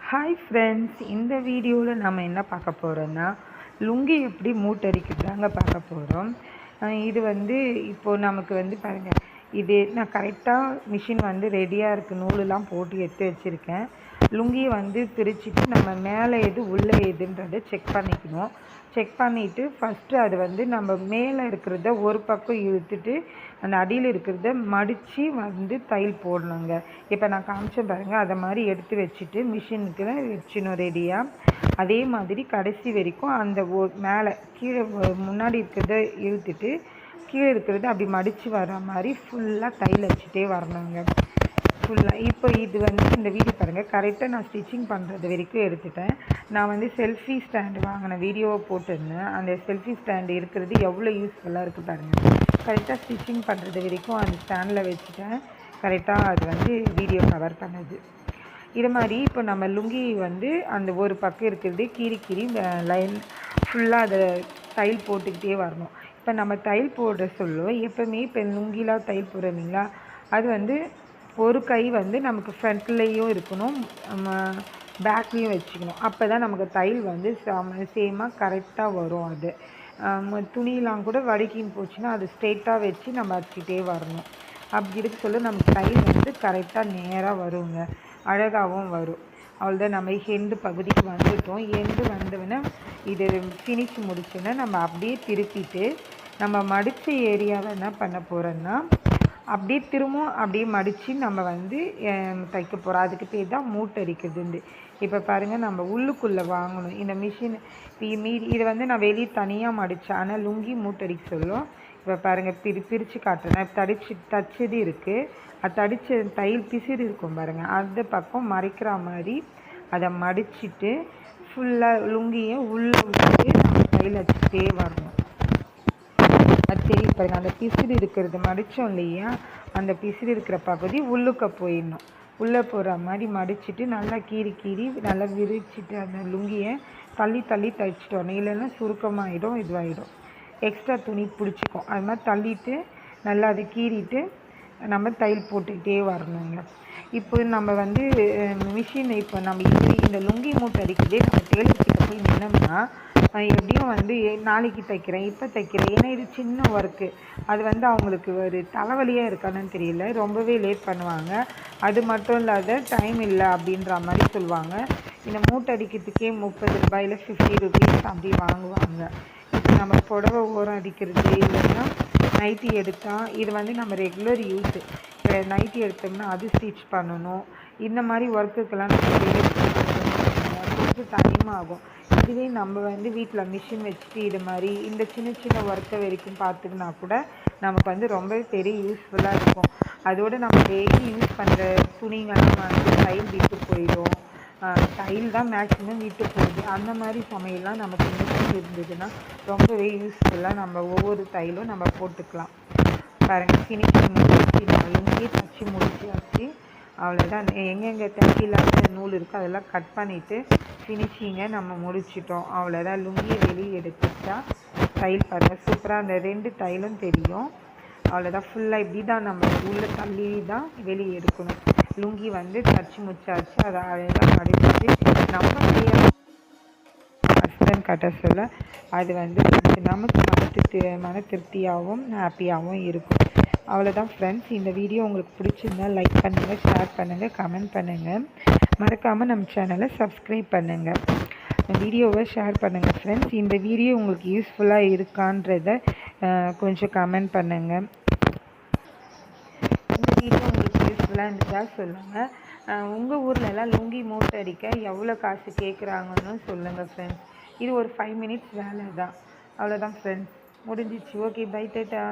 Hi friends, இந்த வீடியோவில் நம்ம என்ன பார்க்க போகிறோன்னா லுங்கி எப்படி மூட்டடிக்கிறதாங்க பார்க்க போகிறோம். இது இப்போது நமக்கு பாருங்கள், இது நான் கரெக்டாக மிஷின் ரெடியாக இருக்குது, நூலெலாம் போட்டு எடுத்து வச்சுருக்கேன். லுங்கியை பிரிச்சுட்டு நம்ம மேலே எது உள்ளே எதுன்றதை செக் பண்ணிக்கணும். செக் பண்ணிவிட்டு ஃபஸ்ட்டு அது நம்ம மேலே இருக்கிறத ஒரு பக்கம் இழுத்துட்டு அந்த அடியில் இருக்கிறத மடித்து தையல் போடணுங்க. இப்போ நான் காமிச்சேன் பாருங்கள், அதை மாதிரி எடுத்து வச்சுட்டு மிஷினுக்கு வச்சிடணும் ரெடியாக. அதே மாதிரி கடைசி வரைக்கும் அந்த மேலே கீழே முன்னாடி இருக்கிறத இழுத்துட்டு கீழே இருக்கிறத அப்படி மடித்து வர மாதிரி ஃபுல்லாக தையல் வச்சுட்டே வரணுங்க ஃபுல்லாக. இப்போ இது இந்த வீடியோ பாருங்கள், கரெக்டாக நான் ஸ்டிச்சிங் பண்ணுறது வரைக்கும் எடுத்துட்டேன். நான் செல்ஃபி ஸ்டாண்டு வாங்கின வீடியோவை போட்டிருந்தேன். அந்த செல்ஃபி ஸ்டாண்டு இருக்கிறது எவ்வளோ யூஸ்ஃபுல்லாக இருக்குது பாருங்கள். கரெக்டாக ஸ்டிச்சிங் பண்ணுறது வரைக்கும் அந்த ஸ்டாண்டில் வச்சுட்டேன். கரெக்டாக அது வீடியோ கவர் பண்ணுது. இது மாதிரி இப்போ நம்ம லுங்கி அந்த ஒரு பக்கம் இருக்கிறது கீறி லைன் ஃபுல்லாக அதை தையல் போட்டுக்கிட்டே வரணும். இப்போ நம்ம தையல் போடுற சொல்லுவோம் எப்போவுமே. இப்போ லுங்கிலாம் தையல் போடுறீங்களா, அது ஒரு கை நமக்கு ஃப்ரண்ட்லேயும் இருக்கணும், பேக்லேயும் வச்சுக்கணும். அப்போ தான் நமக்கு தையல் சேமாக கரெக்டாக வரும். அது துணியெலாம் கூட வடிக்கின்னு போச்சுன்னா அது ஸ்ட்ரெயிட்டாக வச்சு நம்ம அடிச்சுட்டே வரணும். அப்படி இருக்க சொல்ல நமக்கு தையல் கரெக்டாக நேராக வருங்க, அழகாகவும் வரும். அவ்வளோதான், நம்ம ஹெண்டு பகுதிக்கு வந்துட்டோம். ஹெண்டு வந்தோடனே இது ஃபினிஷ் முடிச்சோன்னா நம்ம அப்படியே திருப்பிட்டு நம்ம மடித்த ஏரியாவை என்ன பண்ண போகிறோன்னா அப்படியே திரும்பவும் அப்படியே மடித்து நம்ம தைக்க போகிறோம். அதுக்கு பேர் தான் மூட்டடிக்கிறது. இப்போ பாருங்கள், நம்ம உள்ளுக்குள்ளே வாங்கணும் இந்த மிஷின். மீதி இது நான் வெளியே தனியாக மடித்தேன், ஆனால் லுங்கி மூட்டடிக்க சொல்லும். இப்போ பாருங்கள், பிரித்து காட்டுறேன். தச்சது இருக்குது, அது தடித்த தையல் பிசிறு இருக்கும் பாருங்கள், அந்த பக்கம் மறைக்கிற மாதிரி அதை மடிச்சுட்டு ஃபுல்லாக லுங்கியை உள்ளே விட்டு நம்ம தையல் வச்சுட்டே வரணும். அது தெரியும் பாருங்கள், அந்த பிசிறு இருக்கிறது மடித்தோம் இல்லையா, அந்த பிசிறு இருக்கிற பகுதி உள்ளுக்க போயிடணும். உள்ளே போகிற மாதிரி மடிச்சுட்டு நல்லா கீறி நல்லா விரிச்சிட்டு அந்த லுங்கியை தள்ளி தைச்சிட்டு வரணும். இல்லைன்னா சுருக்கமாகிடும், இதுவாகிடும், எக்ஸ்ட்ரா துணி பிடிச்சிக்கும். அது மாதிரி தள்ளிட்டு நல்லா அதை கீறிட்டு நம்ம தையல் போட்டுக்கிட்டே வரணுங்க. இப்போ நம்ம மிஷின் இப்போ நம்ம இந்த லுங்கி மூட்டை அடிக்கிறதே நம்ம டெய்லர்கிட்ட போய் நின்னோம்னா எப்படியும் நாளைக்கு தைக்கிறேன், இப்போ தைக்கிறேன், ஏன்னா இது சின்ன ஒர்க்கு. அது அவங்களுக்கு ஒரு தலைவலியாக இருக்கான்னு தெரியல, ரொம்பவே லேட் பண்ணுவாங்க. அது மட்டும் இல்லாத டைம் இல்லை அப்படின்ற மாதிரி சொல்லுவாங்க. இந்த மூட்டை அடிக்கிறதுக்கே 30 ரூபாய் இல்லை 50 ருபீஸ் அப்படி வாங்குவாங்க. இப்போ நம்ம புடவை ஓரம் அடிக்கிறது இல்லைன்னா நைட்டி எடுத்தால் இது நம்ம ரெகுலர் யூஸு. நைட்டி எடுத்தோம்னா அது ஸ்டிச் பண்ணணும். இந்த மாதிரி ஒர்க்குக்கெல்லாம் நம்ம கொஞ்சம் டைம் ஆகும். இதுவே நம்ம வீட்டில் மிஷின் வச்சுட்டு இது மாதிரி இந்த சின்ன ஒர்க்கை வரைக்கும் பார்த்துக்கினா கூட நமக்கு ரொம்ப பெரிய யூஸ்ஃபுல்லாக இருக்கும். அதோடு நம்ம டெய்லி யூஸ் பண்ணுற துணிங்கள்லாம் தையல் விட்டு போயிடும். தையல் தான் மேக்ஸிமம் விட்டு போகுது. அந்த மாதிரி சமையல்லாம் நமக்கு மிஷின் இருந்ததுன்னா ரொம்பவே யூஸ்ஃபுல்லாக நம்ம ஒவ்வொரு தையலும் நம்ம போட்டுக்கலாம். பாருங்கள், ஃபினிஷிங் முடிச்சு நம்ம இங்கேயே தச்சு முடிச்சாச்சு. அவ்வளோதான், எங்கெங்கே தையலாத நூல் இருக்கோ அதெல்லாம் கட் பண்ணிவிட்டு ஃபினிஷிங்கை நம்ம முடிச்சிட்டோம். அவ்வளோதான், லுங்கியை வெளியே எடுத்துட்டா தையல் பாருங்கள் சூப்பராக அந்த 2 தையலும் தெரியும். அவ்வளோதான், ஃபுல்லாக இப்படி தான் நம்ம உள்ளே தள்ளி தான் வெளியே எடுக்கணும். லுங்கி தச்சு முடிச்சாச்சு. அதை அழகாக மடிச்சிட்டு நம்ம ஹஸ்பண்ட் கட்ட சொல்ல அது நமக்கு மன திருப்தியாகவும் ஹாப்பியாகவும் இருக்கும். அவ்வளோதான் ஃப்ரெண்ட்ஸ், இந்த வீடியோ உங்களுக்கு பிடிச்சிருந்தா லைக் பண்ணுங்கள், ஷேர் பண்ணுங்கள், கமெண்ட் பண்ணுங்கள். மறக்காமல் நம்ம சேனலை சப்ஸ்கிரைப் பண்ணுங்கள், வீடியோவை ஷேர் பண்ணுங்கள். ஃப்ரெண்ட்ஸ், இந்த வீடியோ உங்களுக்கு யூஸ்ஃபுல்லாக இருக்கான்றதை கொஞ்சம் கமெண்ட் பண்ணுங்கள். இந்த வீடியோ உங்களுக்கு யூஸ்ஃபுல்லாக இருந்துச்சா சொல்லுங்கள். உங்கள் ஊர்லலாம் லுங்கி மூட்டை அடிக்க எவ்வளோ காசு கேட்குறாங்கன்னு சொல்லுங்கள் ஃப்ரெண்ட்ஸ். இது ஒரு 5 மினிட்ஸ் வேலை தான். அவ்வளோதான் ஃப்ரெண்ட்ஸ், முடிஞ்சிச்சு. Okay, bye, Tata.